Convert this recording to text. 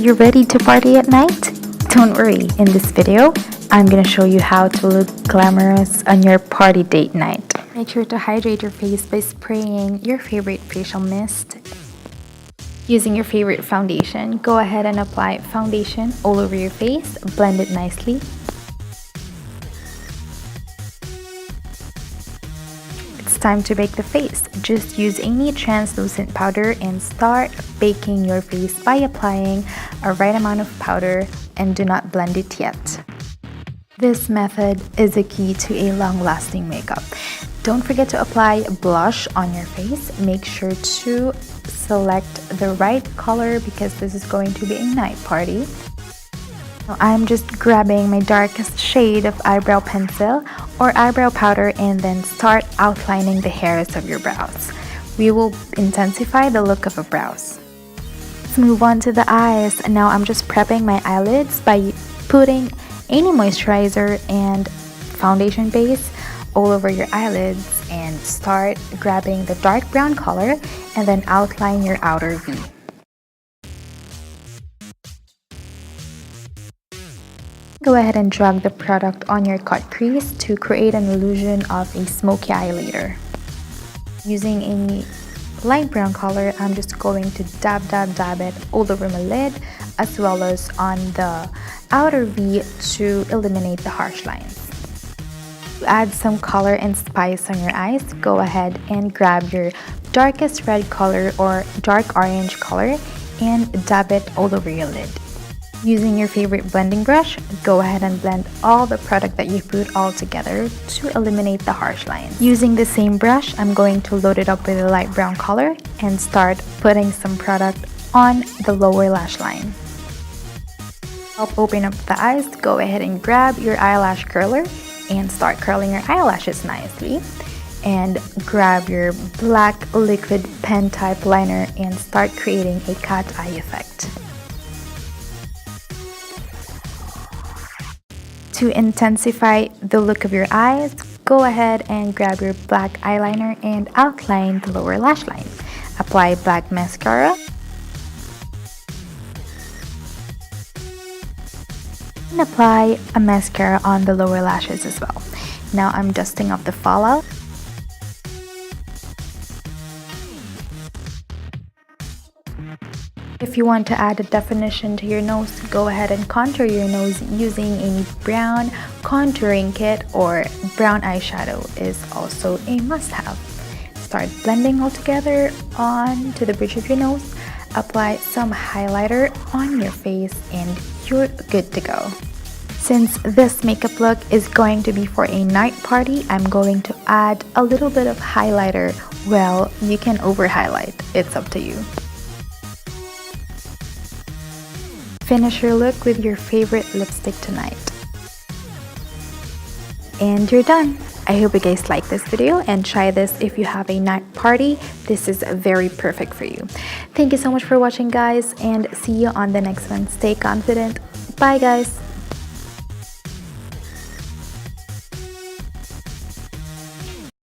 you ready to party at night? Don't worry, in this video, I'm gonna show you how to look glamorous on your party date night. Make sure to hydrate your face by spraying your favorite facial mist. Using your favorite foundation, go ahead and apply foundation all over your face, blend it nicely. It's time to bake the face. Just use any translucent powder and start baking your face by applying a right amount of powder and do not blend it yet. This method is a key to a long-lasting makeup. Don't forget to apply blush on your face. Make sure to select the right color because this is going to be a night party. Now I'm just grabbing my darkest shade of eyebrow pencil or eyebrow powder and then start outlining the hairs of your brows. We will intensify the look of a brows. Let's move on to the eyes. Now I'm just prepping my eyelids by putting any moisturizer and foundation base all over your eyelids and start grabbing the dark brown color and then outline your outer V. Go ahead and drag the product on your cut crease to create an illusion of a smoky eye later. Using a light brown color, I'm just going to dab it all over my lid as well as on the outer V to eliminate the harsh lines. To add some color and spice on your eyes, go ahead and grab your darkest red color or dark orange color and dab it all over your lid. Using your favorite blending brush, go ahead and blend all the product that you put all together to eliminate the harsh lines. Using the same brush, I'm going to load it up with a light brown color and start putting some product on the lower lash line. Help open up the eyes, go ahead and grab your eyelash curler and start curling your eyelashes nicely. And grab your black liquid pen type liner and start creating a cat eye effect. To intensify the look of your eyes, go ahead and grab your black eyeliner and outline the lower lash line. Apply black mascara. And apply a mascara on the lower lashes as well. Now I'm dusting off the fallout. If you want to add a definition to your nose, go ahead and contour your nose using a brown contouring kit or brown eyeshadow is also a must-have. Start blending all together onto the bridge of your nose. Apply some highlighter on your face and you're good to go. Since this makeup look is going to be for a night party, I'm going to add a little bit of highlighter. Well, you can over-highlight. It's up to you. Finish your look with your favorite lipstick tonight. And you're done. I hope you guys like this video and try this if you have a night party. This is very perfect for you. Thank you so much for watching, guys, and see you on the next one. Stay confident. Bye, guys.